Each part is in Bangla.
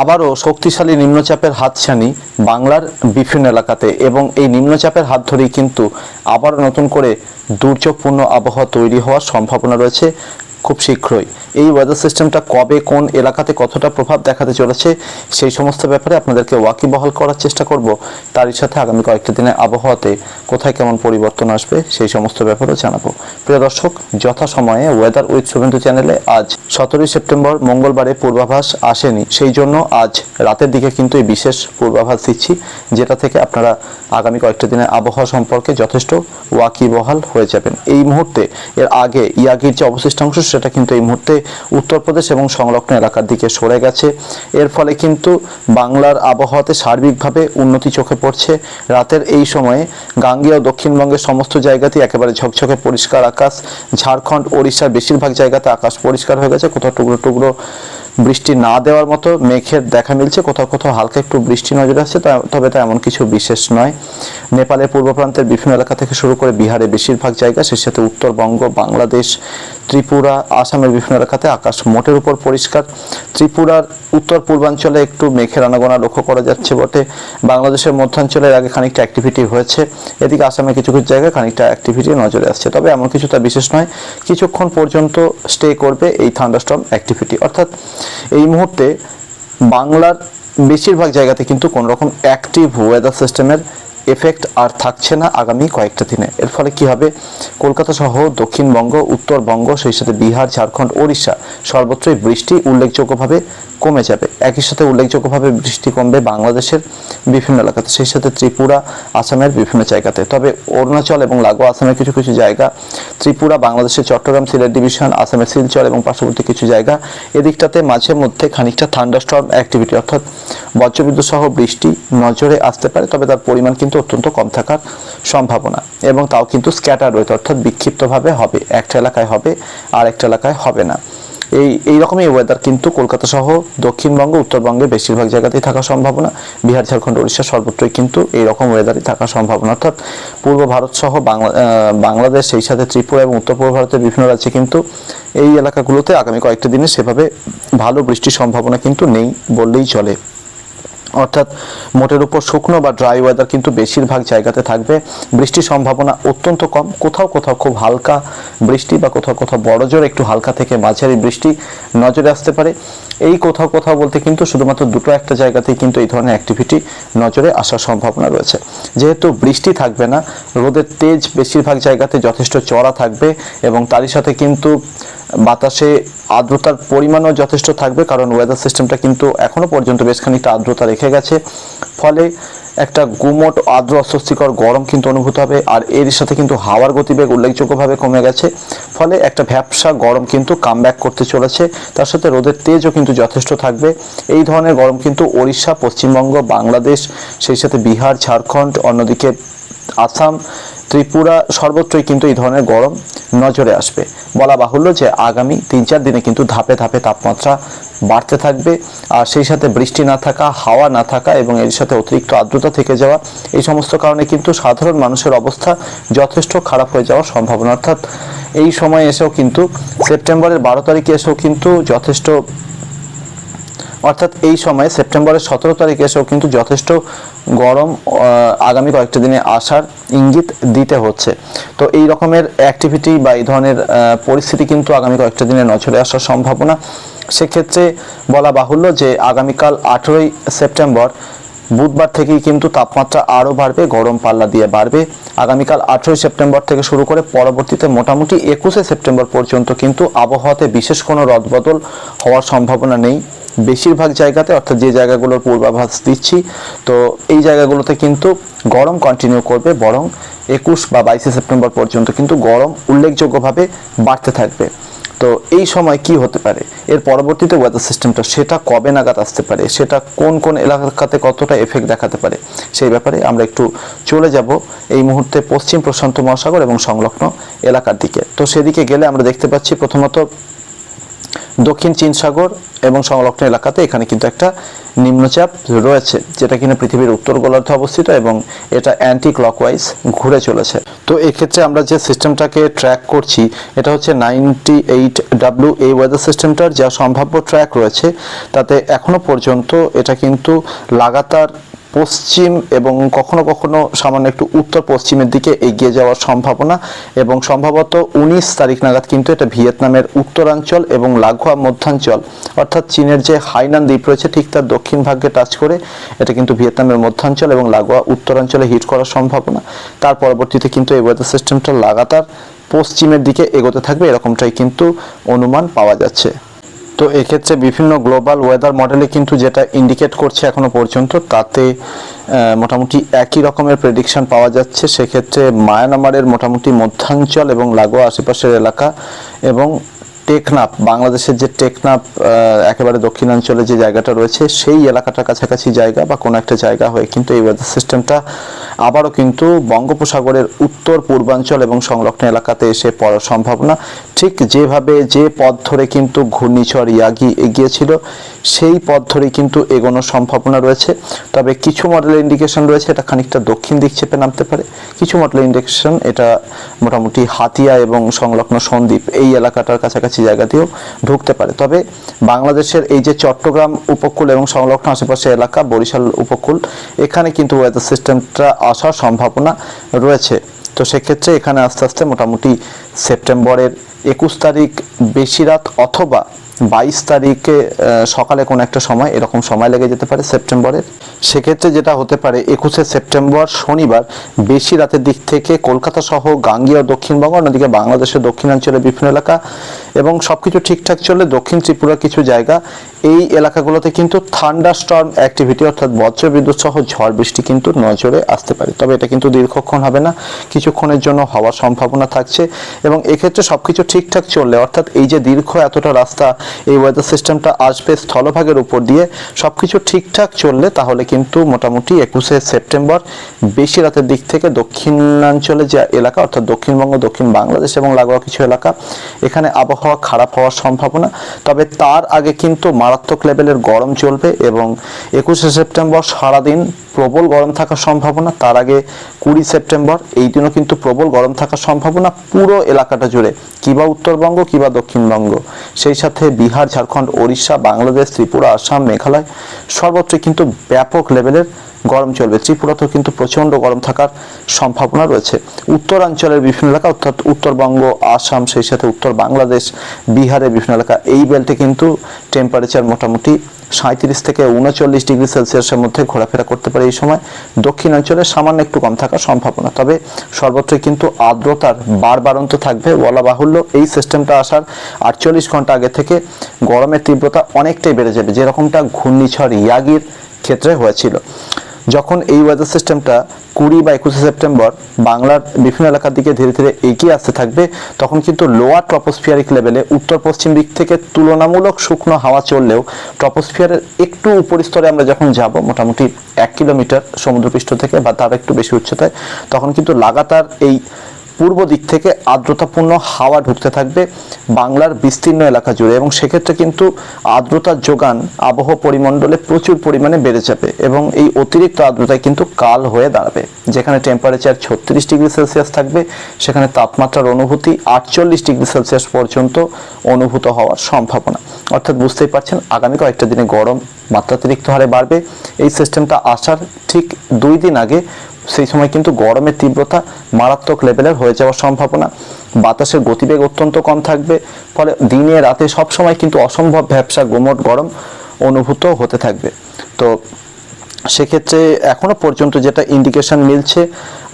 আবারও শক্তিশালী নিম্নচাপের হাতছানি বাংলার বিভিন্ন এলাকাতে, এবং এই নিম্নচাপের হাত ধরেই কিন্তু আবারও নতুন করে দুর্যোগপূর্ণ আবহাওয়া তৈরি হওয়ার সম্ভাবনা রয়েছে খুব শীঘ্রই। এই ওয়েদার সিস্টেমটা কবে কোন এলাকাতে কতটা প্রভাব দেখাতে চলেছে সেই সমস্ত ব্যাপারে আপনাদেরকে ওয়াকিবহাল করার চেষ্টা করব। তারই সাথে আগামী কয়েকটি দিনে আবহাওয়াতে কোথায় কেমন পরিবর্তন আসবে সেই সমস্ত ব্যাপারেও জানাবো। প্রিয় দর্শক, যথাসময়ে ওয়েদার উইথ শুভেন্দু চ্যানেলে আজ 17 সেপ্টেম্বর মঙ্গলবারে পূর্বাভাস আসেনি, সেই জন্য আজ রাতের দিকে কিন্তু এই বিশেষ পূর্বাভাস দিচ্ছি, যেটা থেকে আপনারা আগামী কয়েকটি দিনের আবহাওয়া সম্পর্কে যথেষ্ট ওয়াকিবহাল হয়ে যাবেন। এই মুহূর্তে এর আগে ইয়াগির যে অবশিষ্টাংশ সেটা কিন্তু এই মুহূর্তে উত্তরপ্রদেশ এবং সংলগ্ন এলাকার দিকে সরে গেছে। এর ফলে কিন্তু বাংলার আবহাওয়াতে সার্বিকভাবে উন্নতি চোখে পড়ছে। রাতের এই সময়ে গাঙ্গেয় দক্ষিণবঙ্গের সমস্ত জায়গাতেই একেবারে ঝকঝকে পরিষ্কার আকাশ। ঝাড়খণ্ড, ওড়িশার বেশিরভাগ জায়গাতে আকাশ পরিষ্কার হয়ে গেছে। কোথাও টুকরো টুকরো বৃষ্টি না দেওয়ার মতো মেঘের দেখা মিলছে, কোথাও কোথাও হালকা একটু বৃষ্টি নজরে আসছে, তবে তা এমন কিছু বিশেষ নয়। নেপালের পূর্ব প্রান্তের বিভিন্ন এলাকা থেকে শুরু করে বিহারের বেশিরভাগ জায়গা, সেই সাথে উত্তরবঙ্গ, বাংলাদেশ, ত্রিপুরা, আসামের বিভিন্ন এলাকাতে আকাশ মোটের উপর পরিষ্কার। ত্রিপুরার উত্তর পূর্বাঞ্চলে একটু মেঘের আনাগোনা লক্ষ্য করা যাচ্ছে বটে। বাংলাদেশের মধ্যাঞ্চলের আগে খানিকটা অ্যাক্টিভিটি হয়েছে, এদিকে আসামের কিছু কিছু জায়গায় খানিকটা অ্যাক্টিভিটি নজরে আসছে, তবে এমন কিছু তা বিশেষ নয়। কিছুক্ষণ পর্যন্ত স্টে করবে এই থান্ডারস্টর্ম অ্যাক্টিভিটি, অর্থাৎ এই মুহূর্তে বাংলার বেশিরভাগ জায়গাতে কিন্তু কোনো রকম অ্যাক্টিভ ওয়েদার সিস্টেমের এফেক্ট আর থাকছে না আগামী কয়েকটা দিনে। এর ফলে কি হবে, কলকাতা সহ দক্ষিণবঙ্গ, উত্তরবঙ্গ, সেই সাথে বিহার, ঝাড়খণ্ড, ওড়িশা সর্বত্রই বৃষ্টি উল্লেখযোগ্যভাবে কমে যাবে। একই সাথে উল্লেখযোগ্যভাবে বৃষ্টি কমবে বাংলাদেশের বিভিন্ন এলাকাতে, সেই সাথে ত্রিপুরা, আসামের বিভিন্ন জায়গাতে। তবে অরুণাচল এবং লাগোয়া আসামের কিছু কিছু জায়গা, ত্রিপুরা, বাংলাদেশের চট্টগ্রাম, সিলেট ডিভিশন, আসামের শিলচর এবং পার্শ্ববর্তী কিছু জায়গা, এদিকটাতে মাঝে মধ্যে খানিকটা থান্ডারস্টর্ম অ্যাক্টিভিটি অর্থাৎ বজ্রবিদ্যুৎ সহ বৃষ্টি নজরে আসতে পারে, তবে তার পরিমাণ কিন্তু অত্যন্ত কম থাকার সম্ভাবনা, এবং তাও কিন্তু স্ক্যাটার অর্থাৎ বিক্ষিপ্তভাবে হবে। একটা এলাকায় হবে আর একটা এলাকায় হবে না। এই রকমই ওয়েদার কিন্তু কলকাতা সহ দক্ষিণবঙ্গ, উত্তরবঙ্গের বেশিরভাগ জায়গাতেই থাকার সম্ভাবনা। বিহার, ঝাড়খণ্ড, ওড়িশা সর্বত্রই কিন্তু এইরকম ওয়েদারই থাকার সম্ভাবনা, অর্থাৎ পূর্ব ভারত সহ বাংলাদেশ, সেই সাথে ত্রিপুরা এবং উত্তর পূর্ব ভারতের বিভিন্ন রাজ্যে কিন্তু এই এলাকাগুলোতে আগামী কয়েকটা দিনে সেভাবে ভালো বৃষ্টির সম্ভাবনা কিন্তু নেই বললেই চলে। অর্থাৎ মোটের উপর শুকনো বা ড্রাই ওয়েদার কিন্তু বেশিরভাগ জায়গাতে থাকবে। বৃষ্টির সম্ভাবনা অত্যন্ত কম, কোথাও কোথাও খুব হালকা বৃষ্টি বা কোথাও কোথাও বড় জোর একটু হালকা থেকে মাঝারি বৃষ্টি নজরে আসতে পারে। এই কোথাও কোথাও বলতে কিন্তু শুধুমাত্র দুটো একটা জায়গাতেই কিন্তু এই ধরনের অ্যাক্টিভিটি নজরে আসার সম্ভাবনা রয়েছে। যেহেতু বৃষ্টি থাকবে না, রোদের তেজ বেশিরভাগ জায়গাতে যথেষ্ট চড়া থাকবে, এবং তারই সাথে কিন্তু বাতাসে আর্দ্রতার পরিমাণও যথেষ্ট থাকবে, কারণ ওয়েদার সিস্টেমটা কিন্তু এখনো পর্যন্ত বেশ খানিকটা আর্দ্রতা রেখে গেছে। ফলে একটা গুমোট, আর্দ্র, অস্বস্তিকর গরম কিন্তু অনুভূত হবে, আর এর সাথে কিন্তু হাওয়ার গতিবেগ উল্লেখযোগ্যভাবে কমে গেছে। ফলে একটা ভ্যাপসা গরম কিন্তু কামব্যাক করতে চলেছে। তার সাথে রোদের তেজও কিন্তু যথেষ্ট থাকবে। এই ধরনের গরম কিন্তু ওড়িশা, পশ্চিমবঙ্গ, বাংলাদেশ, সেই সাথে বিহার, ঝাড়খণ্ড, অন্যদিকে আসাম, ত্রিপুরা সর্বত্রই কিন্তু এই ধরনের গরম নজরে আসবে। বলা বাহুল্য যে আগামী 3-4 দিনে কিন্তু ধাপে ধাপে তাপমাত্রা বাড়তে থাকবে, আর সেই সাথে বৃষ্টি না থাকা, হাওয়া না থাকা এবং এর সাথে অতিরিক্ত আর্দ্রতা থেকে যাওয়া, এই সমস্ত কারণে কিন্তু সাধারণ মানুষের অবস্থা যথেষ্ট খারাপ হয়ে যাওয়ার সম্ভাবনা। অর্থাৎ এই সময় এসেও কিন্তু সেপ্টেম্বরের 12 তারিখে এসেও কিন্তু যথেষ্ট, অর্থাৎ এই সময় সেপ্টেম্বরের 17 তারিখে এসেও কিন্তু যথেষ্ট গরম আগামী কয়েকটা দিনে আসার ইঙ্গিত দিতে হচ্ছে। তো এই রকমের অ্যাক্টিভিটি বা এই ধরনের পরিস্থিতি কিন্তু আগামী কয়েকটা দিনে নজরে আসার সম্ভাবনা। সেক্ষেত্রে বলা বাহুল্য যে আগামীকাল 18 সেপ্টেম্বর বুধবার থেকেই কিন্তু তাপমাত্রা আরও বাড়বে, গরম পাল্লা দিয়ে বাড়বে। আগামীকাল 18 সেপ্টেম্বর থেকে শুরু করে পরবর্তীতে মোটামুটি 21 সেপ্টেম্বর পর্যন্ত কিন্তু আবহাওয়াতে বিশেষ কোনো রদবদল হওয়ার সম্ভাবনা নেই বেশিরভাগ জায়গাতে, অর্থাৎ যে জায়গাগুলোর পূর্বাভাস দিচ্ছি, তো এই জায়গাগুলোতে কিন্তু গরম কন্টিনিউ করবে, বরং 21 বা 22 সেপ্টেম্বর পর্যন্ত কিন্তু গরম উল্লেখযোগ্যভাবে বাড়তে থাকবে। তো এই সময় কি হতে পারে, এর পরবর্তীতে ওয়েদার সিস্টেমটা সেটা কবে নাগাদ আসতে পারে, সেটা কোন কোন এলাকাতে কতটা এফেক্ট দেখাতে পারে, সেই ব্যাপারে আমরা একটু চলে যাব এই মুহূর্তে পশ্চিম প্রশান্ত মহাসাগর এবং সংলগ্ন এলাকার দিকে। তো সেদিকে গেলে আমরা দেখতে পাচ্ছি প্রথমত দক্ষিণ চীন সাগর এবং সংলগ্ন এলাকাতে এখানে কিন্তু একটা নিম্নচাপ রয়েছে, যেটা কিনা পৃথিবীর উত্তর গোলার্ধে অবস্থিত এবং এটা অ্যান্টি ক্লকওয়াইজ ঘুরে চলেছে। তো এক্ষেত্রে আমরা যে সিস্টেমটাকে ট্র্যাক করছি এটা হচ্ছে 98W এই ওয়েদার সিস্টেমটার যা সম্ভাব্য ট্র্যাক রয়েছে তাতে এখনো পর্যন্ত এটা কিন্তু লাগাতার পশ্চিম এবং কখনো কখনো সামান্য একটু উত্তর পশ্চিমের দিকে এগিয়ে যাওয়ার সম্ভাবনা, এবং সম্ভবত 19 তারিখ নাগাদ কিন্তু এটা ভিয়েতনামের উত্তরাঞ্চল এবং লাগোয়া মধ্যাঞ্চল অর্থাৎ চীনের যে হাইনান দ্বীপ রয়েছে ঠিক তার দক্ষিণ ভাগে টাচ করে এটা কিন্তু ভিয়েতনামের মধ্যাঞ্চল এবং লাগোয়া উত্তরাঞ্চলে হিট করার সম্ভাবনা। তার পরবর্তীতে কিন্তু এই ওয়েদার সিস্টেমটা লাগাতার পশ্চিমের দিকে এগোতে থাকবে, এরকমটাই কিন্তু অনুমান পাওয়া যাচ্ছে। তো এক্ষেত্রে বিভিন্ন গ্লোবাল ওয়েদার মডেলে কিন্তু যেটা ইন্ডিকেট করছে এখনো পর্যন্ত তাতে মোটামুটি একই রকমের প্রেডিকশন পাওয়া যাচ্ছে। সেক্ষেত্রে মায়ানমারের মোটামুটি মধ্যাঞ্চল এবং লাগোয়া আশেপাশের এলাকা এবং টেকনাফ, বাংলাদেশের যে টেকনাফ একেবারে দক্ষিণাঞ্চলে যে জায়গাটা রয়েছে সেই এলাকাটার কাছাকাছি জায়গা বা কোনো একটা জায়গা হয়ে কিন্তু এই ওয়েদার সিস্টেমটা আবারও কিন্তু বঙ্গোপসাগরের উত্তর পূর্বাঞ্চল এবং সংলগ্ন এলাকাতে এসে পড়ার সম্ভাবনা। ঠিক যেভাবে যে পথ ধরে কিন্তু ঘূর্ণিঝড় ইয়াগি এগিয়েছিল সেই পথ ধরেই কিন্তু এগোনোর সম্ভাবনা রয়েছে। তবে কিছু মডেলের ইন্ডিকেশন রয়েছে এটা খানিকটা দক্ষিণ দিক চেপে নামতে পারে, কিছু মডেলের ইন্ডিকেশন এটা মোটামুটি হাতিয়া এবং সংলগ্ন সন্দ্বীপ এই এলাকাটার কাছাকাছি জায়গাতেও ঢুকতে পারে। তবে বাংলাদেশের এই যে চট্টগ্রাম উপকূল এবং সংলগ্ন আশেপাশে এলাকা, বরিশাল উপকূল, এখানে কিন্তু ওয়েদার সিস্টেমটা আসার সম্ভাবনা রয়েছে। তো সেক্ষেত্রে এখানে আস্তে আস্তে মোটামুটি সেপ্টেম্বরের 21 তারিখ বেশি রাত অথবা 22 তারিখে সকালে কোনো একটা সময় এরকম সময় লেগে যেতে পারে সেপ্টেম্বরের। সেক্ষেত্রে যেটা হতে পারে 21শে সেপ্টেম্বর শনিবার বেশি রাতের দিক থেকে কলকাতা সহ গাঙ্গেয় দক্ষিণবঙ্গ, অন্যদিকে বাংলাদেশের দক্ষিণাঞ্চলের বিভিন্ন এলাকা এবং সবকিছু ঠিকঠাক চললে দক্ষিণ ত্রিপুরার কিছু জায়গা এই এলাকাগুলোতে কিন্তু থান্ডারস্টর্ম অ্যাক্টিভিটি অর্থাৎ বজ্রবিদ্যুৎ সহ ঝড় বৃষ্টি কিন্তু নজরে আসতে পারে। তবে এটা কিন্তু দীর্ঘক্ষণ হবে না, কিছুক্ষণের জন্য হওয়ার সম্ভাবনা থাকছে। এবং এক্ষেত্রে সবকিছু ঠিকঠাক চললে অর্থাৎ এই যে দীর্ঘ এতটা রাস্তা এই ওয়েদার সিস্টেমটা আসবে স্থলভাগের উপর দিয়ে, সবকিছু ঠিকঠাক চললে তাহলে কিন্তু মোটামুটি 21শে সেপ্টেম্বর বেশি রাতের দিক থেকে দক্ষিণাঞ্চলে যে এলাকা অর্থাৎ দক্ষিণবঙ্গ, দক্ষিণ বাংলাদেশ এবং লাগোয়া কিছু এলাকা এখানে আবহাওয়া খারাপ হওয়ার সম্ভাবনা। তবে তার আগে কিন্তু মারাত্মক লেভেলের গরম চলবে এবং 21শে সেপ্টেম্বর সারাদিন প্রবল গরম থাকার সম্ভাবনা। তার আগে 20 সেপ্টেম্বর এই দিনও কিন্তু প্রবল গরম থাকার সম্ভাবনা পুরো এলাকাটা জুড়ে, কিবা উত্তরবঙ্গ কিবা দক্ষিণবঙ্গ, সেই সাথে বিহার, ঝাড়খণ্ড, ওড়িশা, বাংলাদেশ, ত্রিপুরা, আসাম, মেঘালয় সর্বত্রই কিন্তু ব্যাপক লেভেলের গরম চলবে। ত্রিপুরাতেও কিন্তু প্রচণ্ড গরম থাকার সম্ভাবনা রয়েছে। উত্তরাঞ্চলের বিভিন্ন এলাকা অর্থাৎ উত্তরবঙ্গ, আসাম, সেই সাথে উত্তর বাংলাদেশ, বিহারের বিভিন্ন এলাকা এই বেল্টে কিন্তু টেম্পারেচার মোটামুটি 37 থেকে 39 ডিগ্রি সেলসিয়াসের মধ্যে ঘোরাফেরা করতে পারে এই সময়। দক্ষিণাঞ্চলে সামান্য একটু কম থাকার সম্ভাবনা। তবে সর্বত্রই কিন্তু আর্দ্রতার বাড়ন্ত থাকবে। বলা বাহুল্য এই সিস্টেমটা আসার 48 ঘন্টা আগে থেকে গরমের তীব্রতা অনেকটাই বেড়ে যাবে, যেরকমটা ঘূর্ণিঝড় ইয়াগির ক্ষেত্রে হয়েছিল। যখন এই ওয়েদার সিস্টেমটা 20 বা 21শে সেপ্টেম্বর বাংলার বিভিন্ন এলাকার দিকে ধীরে ধীরে এগিয়ে আসতে থাকবে তখন কিন্তু লোয়ার ট্রপোস্ফিয়ারিক লেভেলে উত্তর পশ্চিম দিক থেকে তুলনামূলক শুকনো হাওয়া চললেও ট্রপোস্ফিয়ারের একটু উপরিস্তরে আমরা যখন যাব মোটামুটি 1 কিলোমিটার সমুদ্রপৃষ্ঠ থেকে বা তার একটু বেশি উচ্চতায়, তখন কিন্তু লাগাতার এই পূর্ব দিক থেকে আর্দ্রতাপূর্ণ হাওয়া ঢুকতে থাকবে বাংলার বিস্তীর্ণ এলাকা জুড়ে এবং সেক্ষেত্রে কিন্তু আর্দ্রতার যোগান আবহাওয়া পরিমণ্ডলে প্রচুর পরিমাণে বেড়ে যাবে এবং এই অতিরিক্ত আর্দ্রতায় কিন্তু কাল হয়ে দাঁড়াবে। যেখানে টেম্পারেচার 36 ডিগ্রি সেলসিয়াস থাকবে সেখানে তাপমাত্রার অনুভূতি 48 ডিগ্রি সেলসিয়াস পর্যন্ত অনুভূত হওয়ার সম্ভাবনা। অর্থাৎ বুঝতেই পারছেন আগামী কয়েকটা দিনে গরম মাত্রাতিরিক্ত হারে বাড়বে। এই সিস্টেমটা আসার ঠিক 2 দিন আগে সেই সময় কিন্তু গরমের তীব্রতা মারাত্মক লেভেলের হয়ে যাওয়ার সম্ভাবনা। বাতাসের গতিবেগ অত্যন্ত কম থাকবে, ফলে দিনে রাতে সবসময় কিন্তু অসম্ভব ভ্যাপসা গুমোট গরম অনুভূত হতে থাকবে। তো সেক্ষেত্রে এখনো পর্যন্ত যেটা ইন্ডিকেশন মিলছে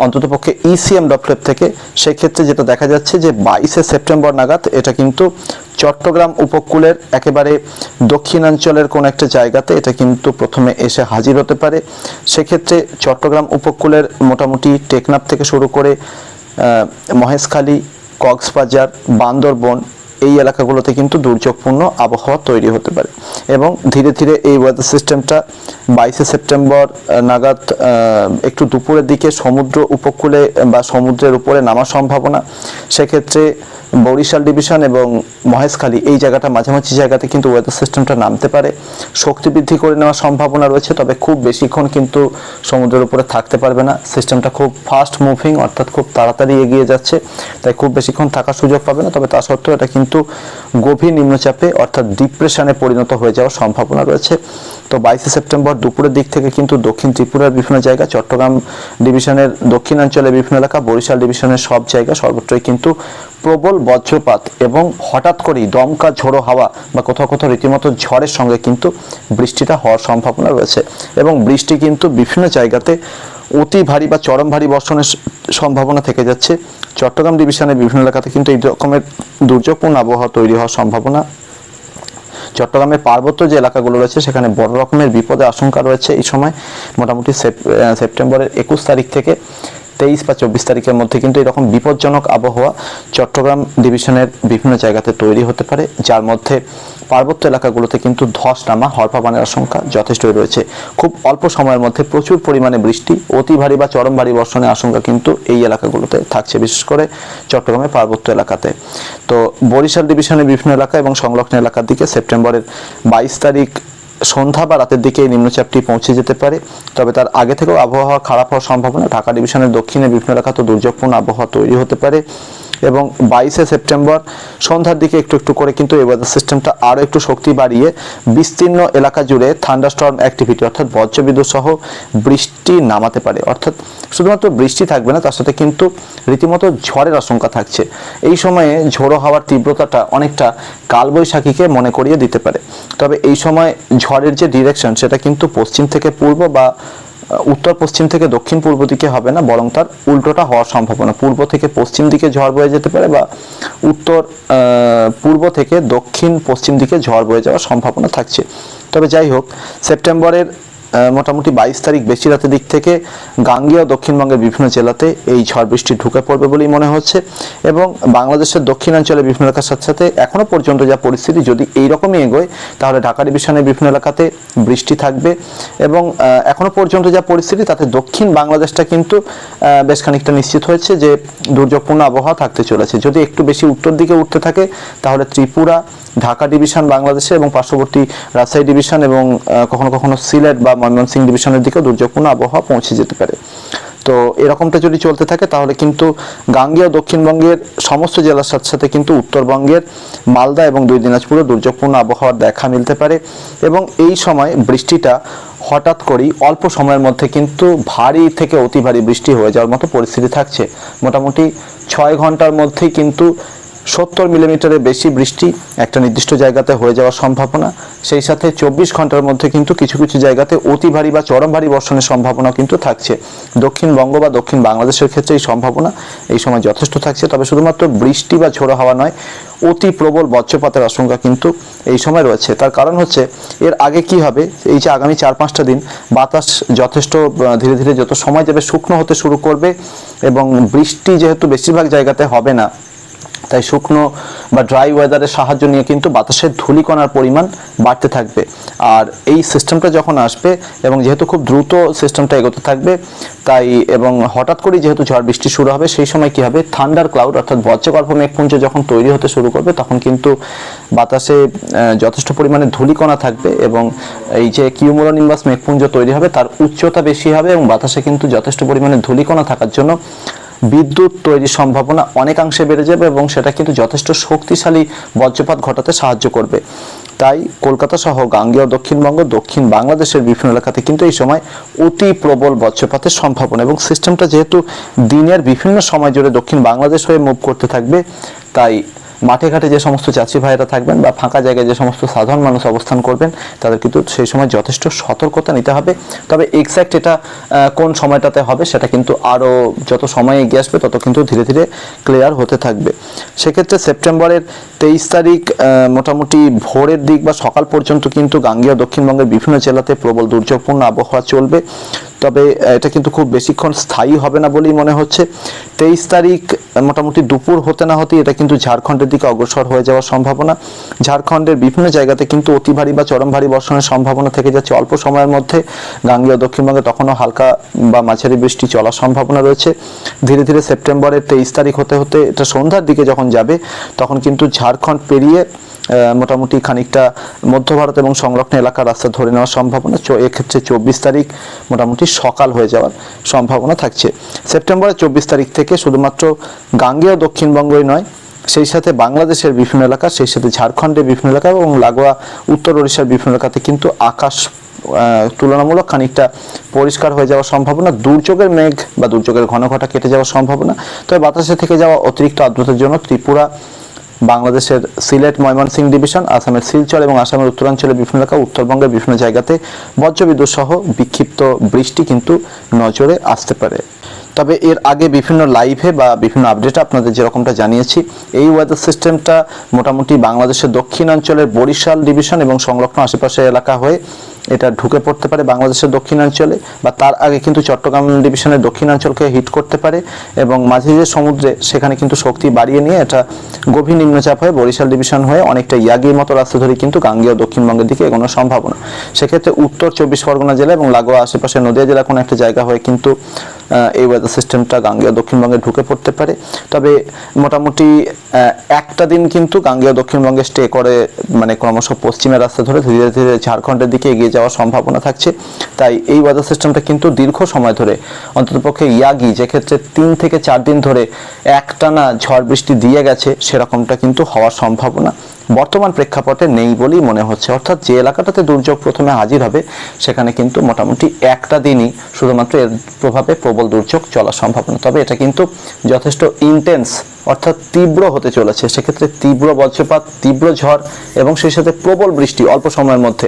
অন্ততপক্ষে ECMWF থেকে, সেক্ষেত্রে যেটা দেখা যাচ্ছে যে 22শে সেপ্টেম্বর নাগাদ এটা কিন্তু চট্টগ্রাম উপকূলের একেবারে দক্ষিণাঞ্চলের কোন একটা জায়গাতে এটা কিন্তু প্রথমে এসে হাজির হতে পারে। সেক্ষেত্রে চট্টগ্রাম উপকূলের মোটামুটি টেকনাফ থেকে শুরু করে মহেশখালী, কক্সবাজার, বান্দরবন এই এলাকাগুলোতে কিন্তু দুর্যোগপূর্ণ আবহাওয়া তৈরি হতে পারে এবং ধীরে ধীরে এই ওয়েদার সিস্টেমটা 22শে সেপ্টেম্বর নাগাদ একটু দুপুরের দিকে সমুদ্র উপকূলে বা সমুদ্রের উপরে নামার সম্ভাবনা। সেক্ষেত্রে বরিশাল ডিভিশন এবং মহেশখালী এই জায়গাটা মাঝামাঝি জায়গাতে কিন্তু ওয়েদার সিস্টেমটা নামতে পারে, শক্তি বৃদ্ধি করে নেওয়ার সম্ভাবনা রয়েছে। তবে খুব বেশিক্ষণ কিন্তু সমুদ্রের উপরে থাকতে পারবে না, সিস্টেমটা খুব ফাস্ট মুভিং, অর্থাৎ খুব তাড়াতাড়ি এগিয়ে যাচ্ছে, তাই খুব বেশিক্ষণ থাকার সুযোগ পাবে না। তবে তা সত্ত্বেও এটা কিন্তু গভীর নিম্নচাপে অর্থাৎ ডিপ্রেশনে পরিণত হয়ে যাওয়ার সম্ভাবনা রয়েছে। তো 22শে সেপ্টেম্বর দুপুরের দিক থেকে কিন্তু দক্ষিণ ত্রিপুরার বিভিন্ন জায়গা, চট্টগ্রাম ডিভিশনের দক্ষিণাঞ্চলের বিভিন্ন এলাকা, বরিশাল ডিভিশনের সব জায়গা সর্বত্রই কিন্তু প্রবল বজ্রপাত এবং হঠাৎ করেই দমকা ঝোড়ো হাওয়া বা কোথাও কোথাও রীতিমতো ঝড়ের সঙ্গে কিন্তু বৃষ্টিটা হওয়ার সম্ভাবনা রয়েছে। এবং বৃষ্টি কিন্তু বিভিন্ন জায়গাতে অতি ভারী বা চরম ভারী বর্ষণের সম্ভাবনা থেকে যাচ্ছে। চট্টগ্রাম ডিভিশনের বিভিন্ন এলাকাতে কিন্তু এই রকমের দুর্যোগপূর্ণ আবহাওয়া তৈরি হওয়ার সম্ভাবনা। চট্টগ্রামের পার্বত্য যে এলাকাগুলো রয়েছে সেখানে বড় রকমের বিপদের আশঙ্কা রয়েছে এই সময়। মোটামুটি সেপ্টেম্বরের 21 তারিখ থেকে 23 বা 24 তারিখের মধ্যে কিন্তু এরকম বিপজ্জনক আবহাওয়া চট্টগ্রাম ডিভিশনের বিভিন্ন জায়গাতে তৈরি হতে পারে, যার মধ্যে পার্বত্য এলাকাগুলোতে কিন্তু ধস নামা, হড়পাবানের আশঙ্কা যথেষ্টই রয়েছে। খুব অল্প সময়ের মধ্যে প্রচুর পরিমাণে বৃষ্টি, অতি ভারী বা চরম ভারী বর্ষণের আশঙ্কা কিন্তু এই এলাকাগুলোতে থাকছে, বিশেষ করে চট্টগ্রামের পার্বত্য এলাকাতে। তো বরিশাল ডিভিশনের বিভিন্ন এলাকা এবং সংলগ্ন এলাকার দিকে সেপ্টেম্বরের 22 তারিখ সন্ধ্যা বা রাতের দিকে এই নিম্নচাপটি পৌঁছে যেতে পারে। তবে তার আগে থেকেও আবহাওয়া খারাপ হওয়ার সম্ভাবনা। ঢাকা ডিভিশনের দক্ষিণে বিভিন্ন এলাকা তো দুর্যোগপূর্ণ আবহাওয়া তৈরি হতে পারে। এবং 22শে সেপ্টেম্বর সন্ধ্যার দিকে একটু একটু করে কিন্তু এই ওয়েদার সিস্টেমটা আরও একটু শক্তি বাড়িয়ে বিস্তীর্ণ এলাকা জুড়ে থান্ডারস্টর্ম অ্যাক্টিভিটি অর্থাৎ বজ্রবিদ্যুৎ সহ বৃষ্টি নামাতে পারে। অর্থাৎ শুধুমাত্র বৃষ্টি থাকবে না, তার সাথে কিন্তু রীতিমতো ঝড়ের আশঙ্কা থাকছে। এই সময়ে ঝোড়ো হাওয়ার তীব্রতাটা অনেকটা কালবৈশাখীকে মনে করিয়ে দিতে পারে। তবে এই সময় ঝড়ের যে ডিরেকশন সেটা কিন্তু পশ্চিম থেকে পূর্ব বা উত্তর পশ্চিম থেকে দক্ষিণ পূর্ব দিকে হবে না, বরং তার উল্টোটা হওয়ার সম্ভাবনা। পূর্ব থেকে পশ্চিম দিকে ঝড় বয়ে যেতে পারে বা উত্তর পূর্ব থেকে দক্ষিণ পশ্চিম দিকে ঝড় বয়ে যাওয়ার সম্ভাবনা থাকছে। তবে যাই হোক, সেপ্টেম্বরের মোটামুটি 22 তারিখ বেশি রাতের দিক থেকে গাঙ্গেয় দক্ষিণবঙ্গের বিভিন্ন জেলাতে এই ঝড় বৃষ্টি ঢুকে পড়বে বলেই মনে হচ্ছে। এবং বাংলাদেশের দক্ষিণাঞ্চলের বিভিন্ন এলাকার সাথে সাথে এখনও পর্যন্ত যা পরিস্থিতি, যদি এইরকমই এগোয় তাহলে ঢাকা ডিভিশনের বিভিন্ন এলাকাতে বৃষ্টি থাকবে। এবং এখনও পর্যন্ত যা পরিস্থিতি তাতে দক্ষিণ বাংলাদেশটা কিন্তু বেশ খানিকটা নিশ্চিত হয়েছে যে দুর্যোগপূর্ণ আবহাওয়া থাকতে চলেছে। যদি একটু বেশি উত্তর দিকে উঠতে থাকে তাহলে ত্রিপুরা, ঢাকা ডিভিশন বাংলাদেশে এবং পার্শ্ববর্তী রাজশাহী ডিভিশন এবং কখনো কখনো সিলেট বা ময়মনসিংহ ডিভিশনের দিকেও দুর্যোগপূর্ণ আবহাওয়া পৌঁছে যেতে পারে। তো এরকমটা যদি চলতে থাকে তাহলে কিন্তু গাঙ্গেয় দক্ষিণবঙ্গের সমস্ত জেলার সাথে সাথে কিন্তু উত্তরবঙ্গের মালদা এবং দুই দিনাজপুরে দুর্যোগপূর্ণ আবহাওয়ার দেখা মিলতে পারে। এবং এই সময় বৃষ্টিটা হঠাৎ করেই অল্প সময়ের মধ্যে কিন্তু ভারী থেকে অতি ভারী বৃষ্টি হয়ে যাওয়ার মতো পরিস্থিতি থাকছে। মোটামুটি 6 ঘন্টার মধ্যেই কিন্তু 70 মিলিমিটারের বেশি বৃষ্টি একটা নির্দিষ্ট জায়গাতে হয়ে যাওয়ার সম্ভাবনা। সেই সাথে 24 ঘন্টার মধ্যে কিন্তু কিছু কিছু জায়গাতে অতি ভারী বা চরম ভারী বর্ষণের সম্ভাবনা কিন্তু থাকছে। দক্ষিণবঙ্গ বা দক্ষিণ বাংলাদেশের ক্ষেত্রে এই সম্ভাবনা এই সময় যথেষ্ট থাকছে। তবে শুধুমাত্র বৃষ্টি বা ঝোড়ো হাওয়া নয়, অতি প্রবল বজ্রপাতের আশঙ্কা কিন্তু এই সময় রয়েছে। তার কারণ হচ্ছে এর আগে কি হবে, এই যে আগামী 4-5টা দিন বাতাস যথেষ্ট ধীরে ধীরে যত সময় যাবে শুকনো হতে শুরু করবে এবং বৃষ্টি যেহেতু বেশিরভাগ জায়গাতে হবে না, তাই শুকনো বা ড্রাই ওয়েদারের সাহায্য নিয়ে কিন্তু বাতাসের ধূলিকণার পরিমাণ বাড়তে থাকবে। আর এই সিস্টেমটা যখন আসবে এবং যেহেতু খুব দ্রুত সিস্টেমটা এগোতে থাকবে তাই এবং হঠাৎ করেই যেহেতু ঝড় বৃষ্টি শুরু হবে, সেই সময় কি হবে, থান্ডার ক্লাউড অর্থাৎ বজ্রগর্ভ মেঘপুঞ্জ যখন তৈরি হতে শুরু করবে তখন কিন্তু বাতাসে যথেষ্ট পরিমাণে ধূলিকণা থাকবে এবং এই যে কিউমুলোনিম্বাস মেঘপুঞ্জ তৈরি হবে তার উচ্চতা বেশি হবে এবং বাতাসে কিন্তু যথেষ্ট পরিমাণে ধূলিকণা থাকার জন্য বিদ্যুৎ তৈরির সম্ভাবনা অনেকাংশে বেড়ে যাবে এবং সেটা কিন্তু যথেষ্ট শক্তিশালী বজ্রপাত ঘটাতে সাহায্য করবে। তাই কলকাতা সহ গাঙ্গেয় দক্ষিণবঙ্গ, দক্ষিণ বাংলাদেশের বিভিন্ন এলাকাতে কিন্তু এই সময় অতি প্রবল বজ্রপাতের সম্ভাবনা। এবং সিস্টেমটা যেহেতু দিনের বিভিন্ন সময় জুড়ে দক্ষিণ বাংলাদেশ হয়ে মুভ করতে থাকবে, তাই মাঠে ঘাটে যে সমস্ত চাষি ভাইয়েরা থাকবেন বা ফাঁকা জায়গায় যে সমস্ত সাধারণ মানুষ অবস্থান করবেন তাদের কিন্তু সেই সময় যথেষ্ট সতর্কতা নিতে হবে। তবে এক্স্যাক্ট এটা কোন সময়টাতে হবে সেটা কিন্তু আরও যত সময় এগিয়ে আসবে তত কিন্তু ধীরে ধীরে ক্লিয়ার হতে থাকবে। সেক্ষেত্রে সেপ্টেম্বরের 23 তারিখ মোটামুটি ভোরের দিক বা সকাল পর্যন্ত কিন্তু গাঙ্গেয় দক্ষিণবঙ্গের বিভিন্ন জেলাতে প্রবল দুর্যোগপূর্ণ আবহাওয়া চলবে। তবে এটা কিন্তু খুব বেশিক্ষণ স্থায়ী হবে না বলেই মনে হচ্ছে। 23 তারিখ মোটামুটি দুপুর হতে না হতেই এটা কিন্তু ঝাড়খণ্ডের দিকে অগ্রসর হয়ে যাওয়ার সম্ভাবনা। ঝাড়খণ্ডের বিভিন্ন জায়গাতে কিন্তু অতি ভারী বা চরম ভারী বর্ষণের সম্ভাবনা থেকে যাচ্ছে অল্প সময়ের মধ্যে। গাঙ্গেয় দক্ষিণবঙ্গে তখনও হালকা বা মাঝারি বৃষ্টি চলার সম্ভাবনা রয়েছে। ধীরে ধীরে সেপ্টেম্বরের 23 তারিখ হতে হতে এটা সন্ধ্যার দিকে যখন যাবে তখন কিন্তু ঝাড়খণ্ড পেরিয়ে মোটামুটি খানিকটা মধ্য ভারত এবং সংলগ্ন এলাকার রাস্তা ধরে নেওয়ার সম্ভাবনা। এক্ষেত্রে 24 তারিখ মোটামুটি সকাল হয়ে যাওয়ার সম্ভাবনা থাকছে। সেপ্টেম্বরের 24 তারিখ থেকে শুধুমাত্র গাঙ্গেয় দক্ষিণবঙ্গই নয়, সেই সাথে বাংলাদেশের বিভিন্ন এলাকা, সেই সাথে ঝাড়খণ্ডের বিভিন্ন এলাকা এবং লাগোয়া উত্তর ওড়িশার বিভিন্ন এলাকাতে কিন্তু আকাশ তুলনামূলক খানিকটা পরিষ্কার হয়ে যাওয়ার সম্ভাবনা। দুর্যোগের মেঘ বা দুর্যোগের ঘনঘটা কেটে যাওয়ার সম্ভাবনা। তবে বাতাসে থেকে যাওয়া অতিরিক্ত আর্দ্রতার জন্য ত্রিপুরা, বাংলাদেশের সিলেট ময়মনসিংহ ডিভিশন, আসামের শিলচর এবং আসামের উত্তরাঞ্চলের বিভিন্ন এলাকা, উত্তরবঙ্গের বিভিন্ন জায়গাতে বজ্রবিদ্যুৎ সহ বিক্ষিপ্ত বৃষ্টি কিন্তু নজরে আসতে পারে। তবে এর আগে বিভিন্ন লাইভে বা বিভিন্ন আপডেটে আপনাদের যেরকমটা জানিয়েছি, এই ওয়েদার সিস্টেমটা মোটামুটি বাংলাদেশের দক্ষিণাঞ্চলের বরিশাল ডিভিশন এবং সংলগ্ন আশেপাশের এলাকা হয়ে এটা ঢুকে পড়তে পারে বাংলাদেশের দক্ষিণাঞ্চলে, বা তার আগে কিন্তু চট্টগ্রাম ডিভিশনের দক্ষিণাঞ্চলকে হিট করতে পারে এবং মাঝে যে সমুদ্রে সেখানে কিন্তু শক্তি বাড়িয়ে নিয়ে এটা গভীর নিম্নচাপ হয়ে বরিশাল ডিভিশন হয়ে অনেকটা ইয়াগির মতো রাস্তা ধরে কিন্তু গাঙ্গেয় দক্ষিণবঙ্গের দিকে এগোনোর সম্ভাবনা। সেক্ষেত্রে উত্তর 24 পরগনা জেলা এবং লাগোয়া আশেপাশে নদিয়া জেলা কোনো একটা জায়গা হয়ে কিন্তু এই ওয়েদার সিস্টেমটা গাঙ্গেয় দক্ষিণবঙ্গে ঢুকে পড়তে পারে। তবে মোটামুটি একটা দিন কিন্তু গাঙ্গেয় দক্ষিণবঙ্গে স্টে করে মানে ক্রমশ পশ্চিমের রাস্তা ধরে ধীরে ধীরে ঝাড়খণ্ডের দিকে এগিয়ে যাওয়ার সম্ভাবনা থাকছে। তাই এই ওয়েদার সিস্টেমটা কিন্তু দীর্ঘ সময় ধরে অন্ততপক্ষে ইয়াগি, যে ক্ষেত্রে 3 থেকে 4 দিন ধরে একটানা ঝড় বৃষ্টি দিয়ে গেছে, সেরকমটা কিন্তু হওয়ার সম্ভাবনা বর্তমান প্রেক্ষাপটে নেই বলেই মনে হচ্ছে। অর্থাৎ যে এলাকাটাতে দুর্যোগ প্রথমে হাজির হবে সেখানে কিন্তু মোটামুটি একটা দিনই শুধুমাত্র এর প্রভাবে প্রবল দুর্যোগ চলার সম্ভাবনা। তবে এটা কিন্তু যথেষ্ট ইন্টেন্স অর্থাৎ তীব্র হতে চলেছে। সেক্ষেত্রে তীব্র বজ্রপাত, তীব্র ঝড় এবং সেই সাথে প্রবল বৃষ্টি অল্প সময়ের মধ্যে,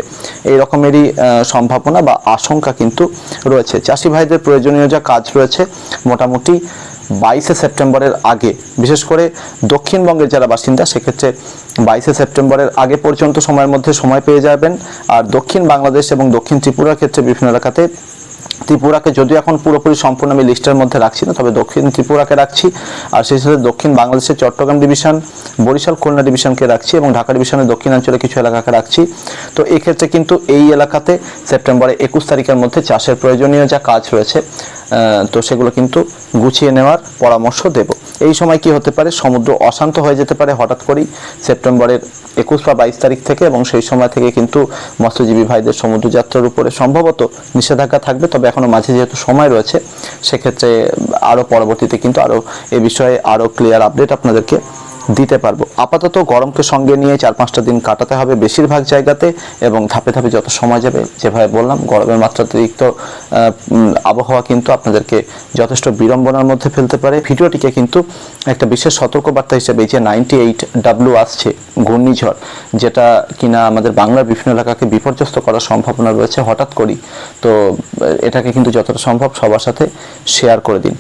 এই রকমেরই সম্ভাবনা বা আশঙ্কা কিন্তু রয়েছে। চাষি ভাইদের প্রয়োজনীয় যা কাজ রয়েছে মোটামুটি 22শে সেপ্টেম্বরের আগে, বিশেষ করে দক্ষিণবঙ্গের যারা বাসিন্দা সেক্ষেত্রে 22শে সেপ্টেম্বরের আগে পর্যন্ত সময়ের মধ্যে সময় পেয়ে যাবেন। আর দক্ষিণ বাংলাদেশ এবং দক্ষিণ ত্রিপুরার ক্ষেত্রে বিভিন্ন এলাকাতে, ত্রিপুরাকে যদিও এখন পুরোপুরি সম্পূর্ণ আমি লিস্টের মধ্যে রাখছি না, তবে দক্ষিণ ত্রিপুরাকে রাখছি, আর সেই সাথে দক্ষিণ বাংলাদেশের চট্টগ্রাম ডিভিশন, বরিশাল খুলনা ডিভিশনকে রাখছি এবং ঢাকা ডিভিশনের দক্ষিণাঞ্চলে কিছু এলাকাকে রাখছি। তো এক্ষেত্রে কিন্তু এই এলাকাতে সেপ্টেম্বরে 21 তারিখের মধ্যে চাষের প্রয়োজনীয় যা কাজ রয়েছে তো সেগুলো কিন্তু গুছিয়ে নেওয়ার পরামর্শ দেব। এই সময় কি হতে পারে, সমুদ্র অশান্ত হয়ে যেতে পারে হঠাৎ করেই সেপ্টেম্বরের 21 বা 22 তারিখ থেকে, এবং সেই সময় থেকে কিন্তু মৎস্যজীবী ভাইদের সমুদ্র যাত্রার উপরে সম্ভবত নিষেধাজ্ঞা থাকবে। তবে এখনো মাঝে যেহেতু সময় রয়েছে সেক্ষেত্রে আরও পরবর্তীতে কিন্তু আরও এ বিষয়ে আরও ক্লিয়ার আপডেট আপনাদেরকে দিতে পারবো। আপাতত গরমকে সঙ্গে নিয়ে 4-5টা দিন কাটাতে হবে বেশিরভাগ জায়গাতে, এবং ধাপে ধাপে যত সময় যাবে, যেভাবে বললাম গরমের মাত্রাতিরিক্ত আবহাওয়া কিন্তু আপনাদেরকে যথেষ্ট বিড়ম্বনার মধ্যে ফেলতে পারে। ভিডিওটিকে কিন্তু একটা বিশেষ সতর্কবার্তা হিসেবে যে 98W আসছে ঘূর্ণিঝড়, যেটা কিনা আমাদের বাংলার বিভিন্ন এলাকাকে বিপর্যস্ত করার সম্ভাবনা রয়েছে হঠাৎ করেই, তো এটাকে কিন্তু যতটা সম্ভব সবার সাথে শেয়ার করে দিন।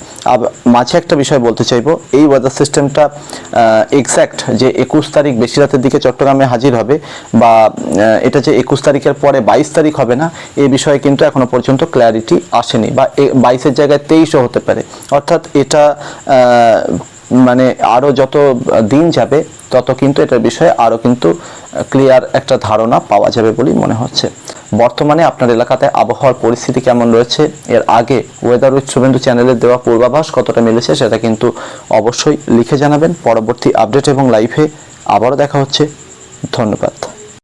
মাঝে একটা বিষয় বলতে চাইবো, এই ওয়েদার সিস্টেমটা এক্স্যাক্ট যে 21 তারিখ বেশি রাতের দিকে চট্টগ্রামে হাজির হবে, বা এটা যে 21 তারিখের পরে 22 তারিখ হবে না, এই বিষয়ে কিন্তু এখনো পর্যন্ত ক্ল্যারিটি আসেনি, বা 22-এর জায়গায় 23ও হতে পারে। অর্থাৎ এটা মানে আরও যত দিন যাবে তত কিন্তু এটার বিষয়ে আরও কিন্তু ক্লিয়ার একটা ধারণা পাওয়া যাবে বলেই মনে হচ্ছে। বর্তমানে আপনার এলাকাতে আবহাওয়ার পরিস্থিতি কেমন রয়েছে, এর আগে ওয়েদার উইথ শুভেন্দু চ্যানেলের দেওয়া পূর্বাভাস কতটা মিলেছে সেটা কিন্তু অবশ্যই লিখে জানাবেন। পরবর্তী আপডেট এবং লাইভে আবারও দেখা হচ্ছে। ধন্যবাদ।